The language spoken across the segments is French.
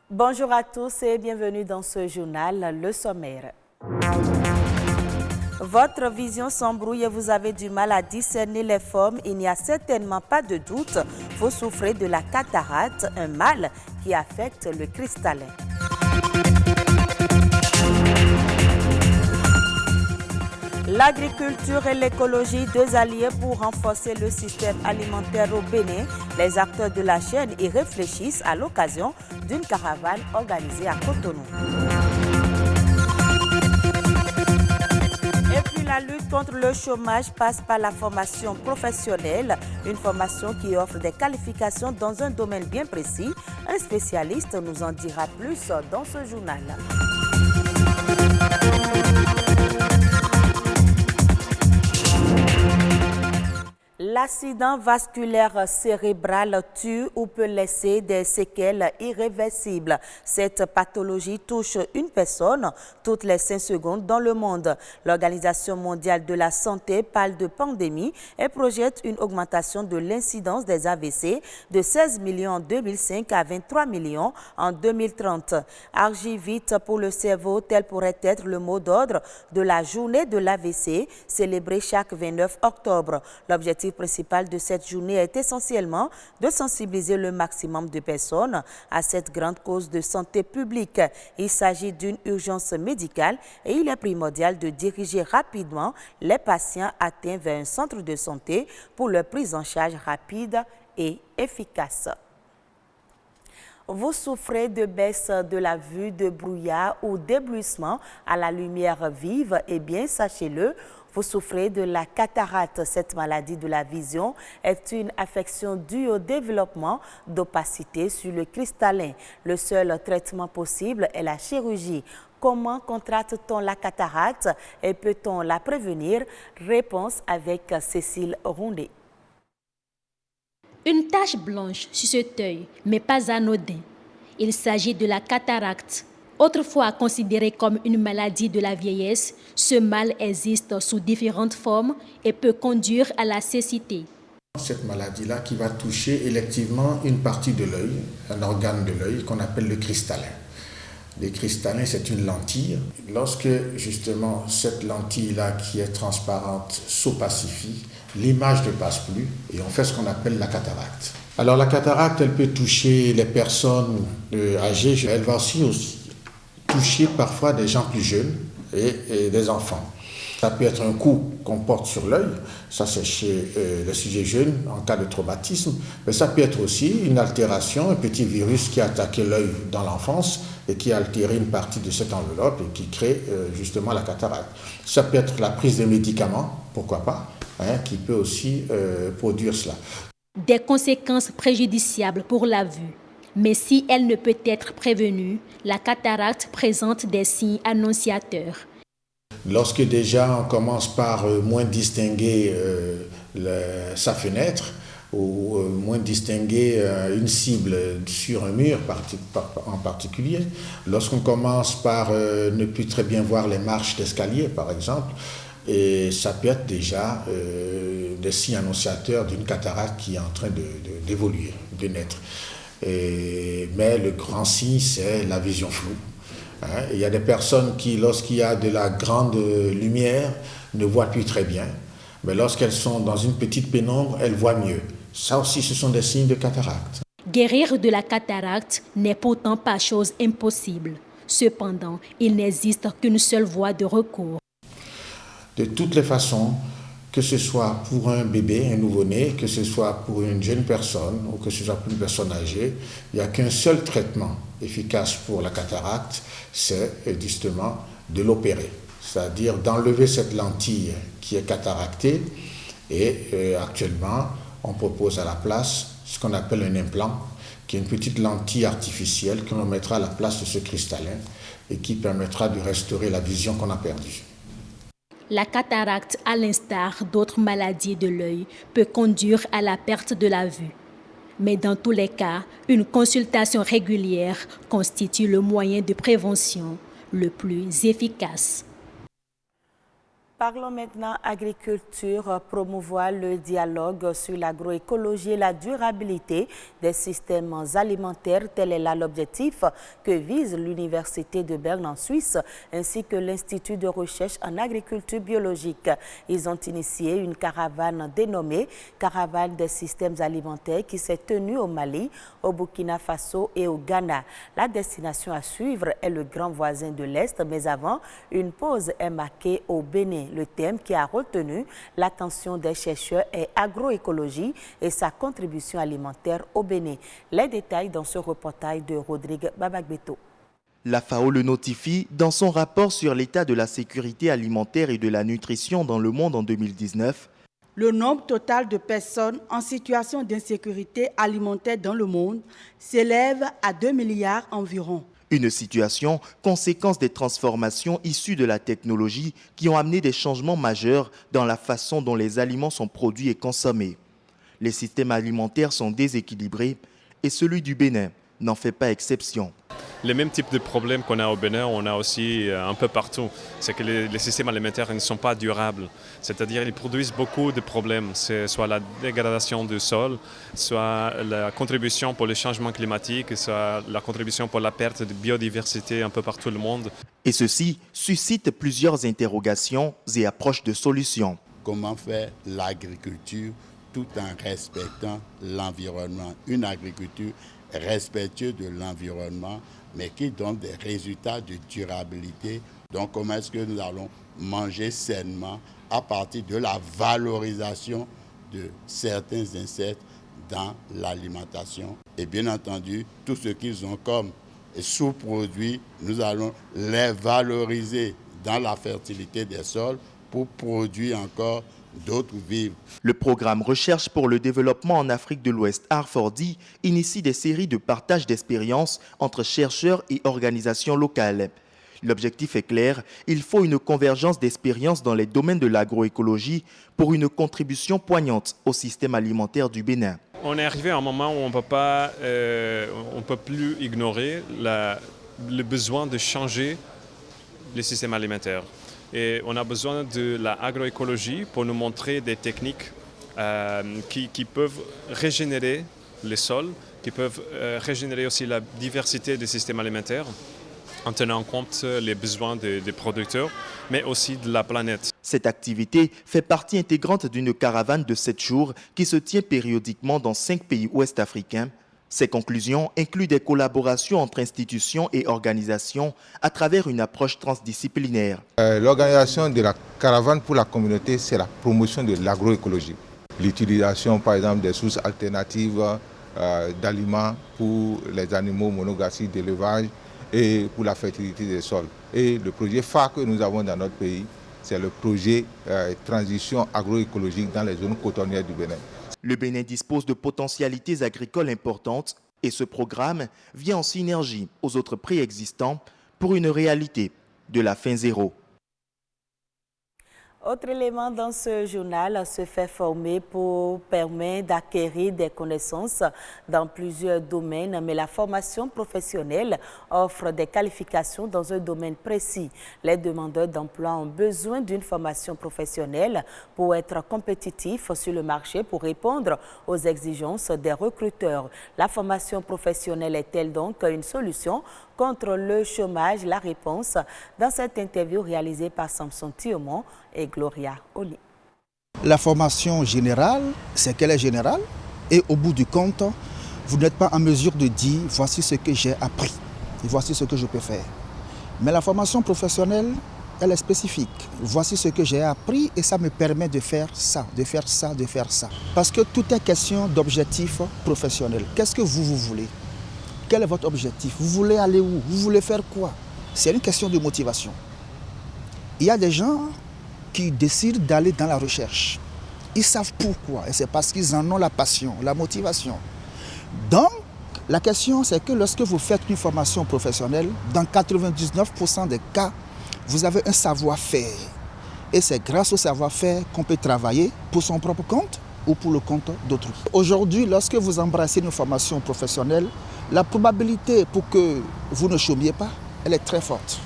Bonjour à tous et bienvenue dans ce journal, le sommaire. Votre vision s'embrouille et vous avez du mal à discerner les formes. Il n'y a certainement pas de doute. Vous souffrez de la cataracte, un mal qui affecte le cristallin. L'agriculture et l'écologie, deux alliés pour renforcer le système alimentaire au Bénin. Les acteurs de la chaîne y réfléchissent à l'occasion d'une caravane organisée à Cotonou. Et puis la lutte contre le chômage passe par la formation professionnelle, une formation qui offre des qualifications dans un domaine bien précis. Un spécialiste nous en dira plus dans ce journal. L'accident vasculaire cérébral tue ou peut laisser des séquelles irréversibles. Cette pathologie touche une personne toutes les 5 secondes dans le monde. L'Organisation mondiale de la santé parle de pandémie et projette une augmentation de l'incidence des AVC de 16 millions en 2005 à 23 millions en 2030. Agir vite pour le cerveau, tel pourrait être le mot d'ordre de la journée de l'AVC, célébrée chaque 29 octobre. L'objectif principal de cette journée est essentiellement de sensibiliser le maximum de personnes à cette grande cause de santé publique. Il s'agit d'une urgence médicale et il est primordial de diriger rapidement les patients atteints vers un centre de santé pour leur prise en charge rapide et efficace. Vous souffrez de baisse de la vue, de brouillard ou d'éblouissement à la lumière vive? Eh bien, sachez-le, vous souffrez de la cataracte. Cette maladie de la vision est une affection due au développement d'opacité sur le cristallin. Le seul traitement possible est la chirurgie. Comment contracte-t-on la cataracte et peut-on la prévenir? Réponse avec Cécile Rondé. Une tache blanche sur cet œil, mais pas anodin. Il s'agit de la cataracte. Autrefois considérée comme une maladie de la vieillesse, ce mal existe sous différentes formes et peut conduire à la cécité. Cette maladie-là qui va toucher électivement une partie de l'œil, un organe de l'œil qu'on appelle le cristallin. Le cristallin, c'est une lentille. Lorsque justement cette lentille-là qui est transparente s'opacifie, l'image ne passe plus et on fait ce qu'on appelle la cataracte. Alors la cataracte, elle peut toucher les personnes âgées, elle va aussi toucher parfois des gens plus jeunes et des enfants. Ça peut être un coup qu'on porte sur l'œil, ça c'est chez les sujets jeunes en cas de traumatisme, mais ça peut être aussi une altération, un petit virus qui a attaqué l'œil dans l'enfance et qui a altéré une partie de cette enveloppe et qui crée justement la cataracte. Ça peut être la prise de médicaments, pourquoi pas, qui peut aussi produire cela. Des conséquences préjudiciables pour la vue. Mais si elle ne peut être prévenue, la cataracte présente des signes annonciateurs. Lorsque déjà on commence par moins distinguer sa fenêtre ou moins distinguer une cible sur un mur en particulier, lorsqu'on commence par ne plus très bien voir les marches d'escalier par exemple, et ça peut être déjà des signes annonciateurs d'une cataracte qui est en train d'évoluer, de naître. Mais le grand signe, c'est la vision floue. Il y a des personnes qui, lorsqu'il y a de la grande lumière, ne voient plus très bien. Mais lorsqu'elles sont dans une petite pénombre, elles voient mieux. Ça aussi, ce sont des signes de cataracte. Guérir de la cataracte n'est pourtant pas chose impossible. Cependant, il n'existe qu'une seule voie de recours. De toutes les façons, que ce soit pour un bébé, un nouveau-né, que ce soit pour une jeune personne ou que ce soit pour une personne âgée, il n'y a qu'un seul traitement efficace pour la cataracte, c'est justement de l'opérer. C'est-à-dire d'enlever cette lentille qui est cataractée et actuellement, on propose à la place ce qu'on appelle un implant, qui est une petite lentille artificielle que l'on mettra à la place de ce cristallin et qui permettra de restaurer la vision qu'on a perdue. La cataracte, à l'instar d'autres maladies de l'œil, peut conduire à la perte de la vue. Mais dans tous les cas, une consultation régulière constitue le moyen de prévention le plus efficace. Parlons maintenant agriculture, promouvoir le dialogue sur l'agroécologie et la durabilité des systèmes alimentaires. Tel est là l'objectif que vise l'Université de Berne en Suisse ainsi que l'Institut de recherche en agriculture biologique. Ils ont initié une caravane dénommée Caravane des systèmes alimentaires qui s'est tenue au Mali, au Burkina Faso et au Ghana. La destination à suivre est le grand voisin de l'Est, mais avant, une pause est marquée au Bénin. Le thème qui a retenu l'attention des chercheurs est agroécologie et sa contribution alimentaire au Bénin. Les détails dans ce reportage de Rodrigue Babagbeto. La FAO le notifie dans son rapport sur l'état de la sécurité alimentaire et de la nutrition dans le monde en 2019. Le nombre total de personnes en situation d'insécurité alimentaire dans le monde s'élève à 2 milliards environ. Une situation conséquence des transformations issues de la technologie qui ont amené des changements majeurs dans la façon dont les aliments sont produits et consommés. Les systèmes alimentaires sont déséquilibrés et celui du Bénin n'en fait pas exception. Les mêmes types de problèmes qu'on a au Bénin, on a aussi un peu partout. C'est que les systèmes alimentaires ne sont pas durables. C'est-à-dire qu'ils produisent beaucoup de problèmes. C'est soit la dégradation du sol, soit la contribution pour le changement climatique, soit la contribution pour la perte de biodiversité un peu partout le monde. Et ceci suscite plusieurs interrogations et approches de solutions. Comment faire l'agriculture tout en respectant l'environnement? Une agriculture respectueuse de l'environnement, mais qui donne des résultats de durabilité. Donc comment est-ce que nous allons manger sainement à partir de la valorisation de certains insectes dans l'alimentation. Et bien entendu, tout ce qu'ils ont comme sous-produits, nous allons les valoriser dans la fertilité des sols pour produire encore d'autres vivres. Le programme Recherche pour le développement en Afrique de l'Ouest, R4D, initie des séries de partage d'expériences entre chercheurs et organisations locales. L'objectif est clair, il faut une convergence d'expériences dans les domaines de l'agroécologie pour une contribution poignante au système alimentaire du Bénin. On est arrivé à un moment où on ne peut plus ignorer le besoin de changer le système alimentaire. Et on a besoin de l'agroécologie pour nous montrer des techniques qui peuvent régénérer les sols, qui peuvent régénérer aussi la diversité des systèmes alimentaires en tenant compte les besoins des producteurs, mais aussi de la planète. Cette activité fait partie intégrante d'une caravane de 7 jours qui se tient périodiquement dans 5 pays ouest africains. Ces conclusions incluent des collaborations entre institutions et organisations à travers une approche transdisciplinaire. L'organisation de la caravane pour la communauté, c'est la promotion de l'agroécologie. L'utilisation, par exemple, des sources alternatives d'aliments pour les animaux monogastriques d'élevage et pour la fertilité des sols. Et le projet phare que nous avons dans notre pays, c'est le projet transition agroécologique dans les zones cotonnières du Bénin. Le Bénin dispose de potentialités agricoles importantes et ce programme vient en synergie aux autres préexistants pour une réalité de la fin zéro. Autre élément dans ce journal, se fait former pour permettre d'acquérir des connaissances dans plusieurs domaines, mais la formation professionnelle offre des qualifications dans un domaine précis. Les demandeurs d'emploi ont besoin d'une formation professionnelle pour être compétitifs sur le marché pour répondre aux exigences des recruteurs. La formation professionnelle est-elle donc une solution contre le chômage? La réponse dans cette interview réalisée par Samson Thiomon et Gloria Oli. La formation générale, c'est qu'elle est générale et au bout du compte, vous n'êtes pas en mesure de dire voici ce que j'ai appris et voici ce que je peux faire. Mais la formation professionnelle, elle est spécifique. Voici ce que j'ai appris et ça me permet de faire ça, de faire ça, de faire ça. Parce que tout est question d'objectif professionnel. Qu'est-ce que vous voulez? Quel est votre objectif? Vous voulez aller où? Vous voulez faire quoi? C'est une question de motivation. Il y a des gens qui décident d'aller dans la recherche. Ils savent pourquoi et c'est parce qu'ils en ont la passion, la motivation. Donc, la question c'est que lorsque vous faites une formation professionnelle, dans 99% des cas, vous avez un savoir-faire. Et c'est grâce au savoir-faire qu'on peut travailler pour son propre compte ou pour le compte d'autrui. Aujourd'hui, lorsque vous embrassez une formation professionnelle, la probabilité pour que vous ne chômiez pas, elle est très forte.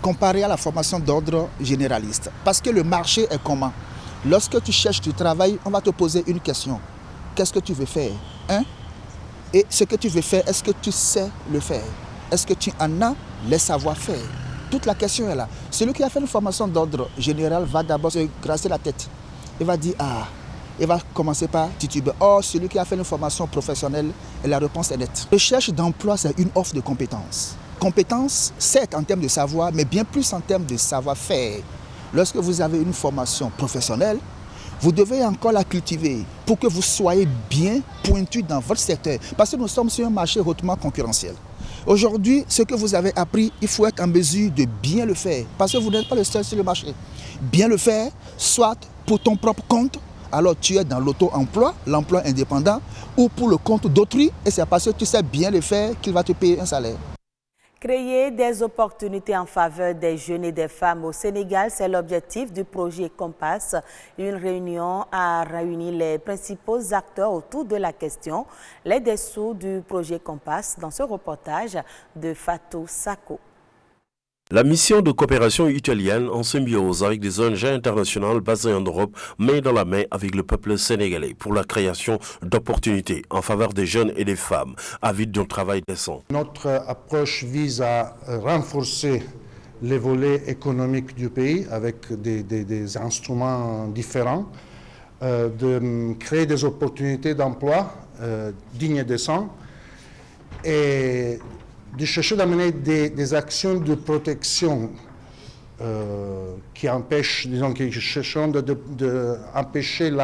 comparé à la formation d'ordre généraliste. Parce que le marché est comment? Lorsque tu cherches du travail, on va te poser une question. Qu'est-ce que tu veux faire? Et ce que tu veux faire, est-ce que tu sais le faire? Est-ce que tu en as les savoir-faire? Toute la question est là. Celui qui a fait une formation d'ordre général va d'abord se grasser la tête. Il va dire, il va commencer par tituber. Or, celui qui a fait une formation professionnelle, la réponse est nette. Recherche d'emploi, c'est une offre de compétences. Compétences, certes en termes de savoir, mais bien plus en termes de savoir-faire. Lorsque vous avez une formation professionnelle, vous devez encore la cultiver pour que vous soyez bien pointu dans votre secteur. Parce que nous sommes sur un marché hautement concurrentiel. Aujourd'hui, ce que vous avez appris, il faut être en mesure de bien le faire. Parce que vous n'êtes pas le seul sur le marché. Bien le faire, soit pour ton propre compte, alors tu es dans l'auto-emploi, l'emploi indépendant, ou pour le compte d'autrui, et c'est parce que tu sais bien le faire qu'il va te payer un salaire. Créer des opportunités en faveur des jeunes et des femmes au Sénégal, c'est l'objectif du projet Compass. Une réunion a réuni les principaux acteurs autour de la question. Les dessous du projet Compass dans ce reportage de Fatou Sako. La mission de coopération italienne en symbiose avec des ONG internationales basées en Europe met dans la main avec le peuple sénégalais pour la création d'opportunités en faveur des jeunes et des femmes avides d'un travail décent. Notre approche vise à renforcer les volets économiques du pays avec des instruments différents, de créer des opportunités d'emploi dignes et décents et de chercher d'amener des actions de protection qui empêchent, disons, qui cherchent d'empêcher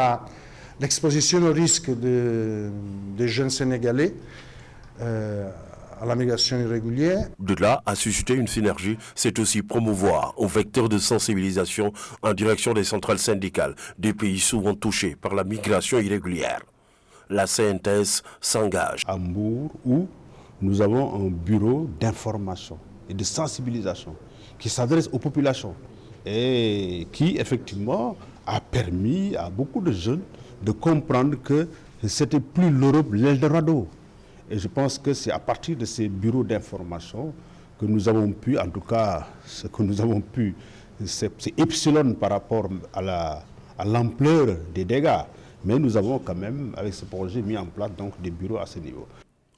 l'exposition au risque des jeunes Sénégalais à la migration irrégulière. De là à susciter une synergie, c'est aussi promouvoir un vecteur de sensibilisation en direction des centrales syndicales des pays souvent touchés par la migration irrégulière. La CNTS s'engage. À Mbour, où nous avons un bureau d'information et de sensibilisation qui s'adresse aux populations et qui, effectivement, a permis à beaucoup de jeunes de comprendre que c'était plus l'Europe l'Eldorado. Et je pense que c'est à partir de ces bureaux d'information que nous avons pu, en tout cas, ce que nous avons pu, c'est epsilon par rapport à l'ampleur des dégâts. Mais nous avons quand même, avec ce projet, mis en place donc, des bureaux à ce niveau.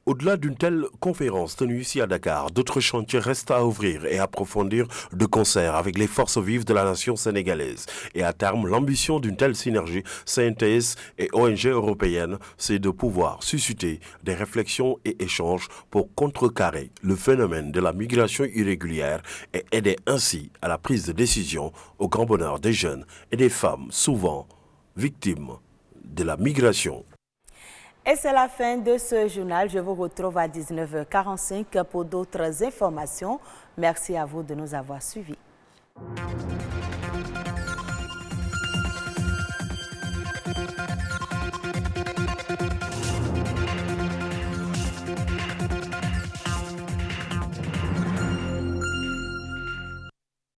Au-delà d'une telle conférence tenue ici à Dakar, d'autres chantiers restent à ouvrir et approfondir de concert avec les forces vives de la nation sénégalaise. Et à terme, l'ambition d'une telle synergie CNTS et ONG européennes, c'est de pouvoir susciter des réflexions et échanges pour contrecarrer le phénomène de la migration irrégulière et aider ainsi à la prise de décision au grand bonheur des jeunes et des femmes souvent victimes de la migration. Et c'est la fin de ce journal. Je vous retrouve à 19h45 pour d'autres informations. Merci à vous de nous avoir suivis.